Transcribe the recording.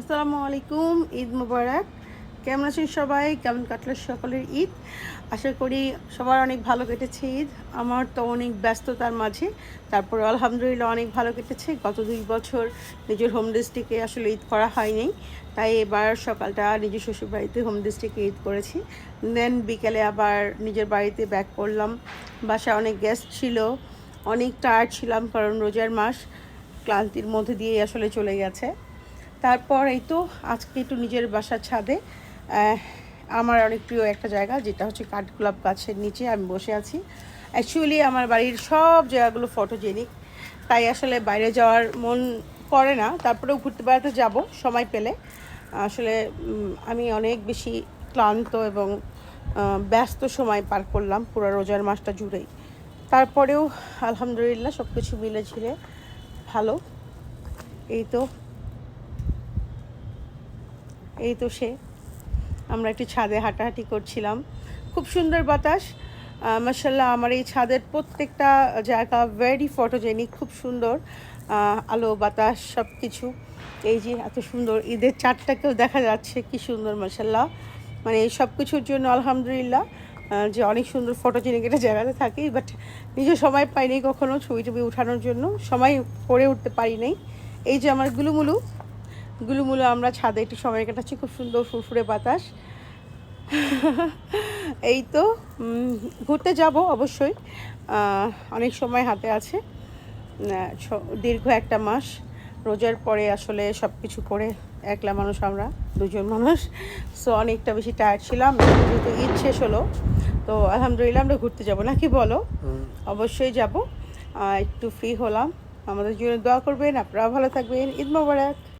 আসসালামু আলাইকুম, ঈদ মুবারক। কেমন আছেন সবাই? কেমন কাটলো সকলের ঈদ? আশা করি সবার অনেক ভালো কেটেছে ঈদ। আমার তো অনেক ব্যস্ততার মাঝে, তারপরে আলহামদুলিল্লাহ অনেক ভালো কেটেছে। গত 2 বছর নিজের হোম ডিস্ট্রিক্টে আসলে ঈদ করা হয়নি, তাই এবার সকালটা নিজের শ্বশুরবাড়িতে হোম ডিস্ট্রিক্টে ঈদ করেছি। দেন বিকেলে আবার নিজের বাড়িতে ব্যাক করলাম। বাসায় অনেক গেস্ট ছিল, অনেক টায়ার্ড ছিলাম কারণ রোজার মাস, ক্লান্তির মধ্যে দিয়ে আসলে চলে গেছে। তারপর এই তো আজকে একটু নিজের বাসার ছাদে আমার অনেক প্রিয় একটা জায়গা, যেটা হচ্ছে কাঠগোলাপ গাছের নিচে আমি বসে আছি। অ্যাকচুয়ালি আমার বাড়ির সব জায়গাগুলো ফটোজেনিক, তাই আসলে বাইরে যাওয়ার মন করে না। তারপরেও ঘুরতে বেড়াতে যাব সময় পেলে। আসলে আমি অনেক বেশি ক্লান্ত এবং ব্যস্ত সময় পার করলাম পুরো রোজার মাসটা জুড়েই। তারপরেও আলহামদুলিল্লাহ সব কিছু মিলে ঝিলে ভালো। এই তো এই তো সে আমরা একটু ছাদে হাঁটাহাঁটি করছিলাম, খুব সুন্দর বাতাস। মাশাআল্লাহ, আমার এই ছাদের প্রত্যেকটা জায়গা ভেরি ফটোজেনিক, খুব সুন্দর আলো বাতাস সব কিছু। এই যে এত সুন্দর ঈদের চাঁদটাকেও দেখা যাচ্ছে, কি সুন্দর মাশাআল্লাহ। মানে এই সব কিছুর জন্য আলহামদুলিল্লাহ যে অনেক সুন্দর ফটোজেনিক একটা জায়গাতে থাকি, বাট নিজে সময় পাইনি কখনো ছবি টবি উঠানোর জন্য, সময় করে উঠতে পারি নাই। এই যে আমার গুলুমুলু আমরা ছাদে একটু সময় কাটাচ্ছি, খুব সুন্দর ফুরফুরে বাতাস। এই তো ঘুরতে যাব অবশ্যই, অনেক সময় হাতে আছে। দীর্ঘ একটা মাস রোজার পরে আসলে সব কিছু করে, একলা মানুষ আমরা, দুজন মানুষ, সো অনেকটা বেশি টায়ার্ড ছিলাম। যেহেতু ঈদ শেষ হলো, তো আলহামদুলিল্লাহ আমরা ঘুরতে যাব, নাকি বলো? অবশ্যই যাব। একটু ফ্রি হলাম, আমাদের জন্য দোয়া করবেন, আপনারা ভালো থাকবেন। ঈদ মোবারক।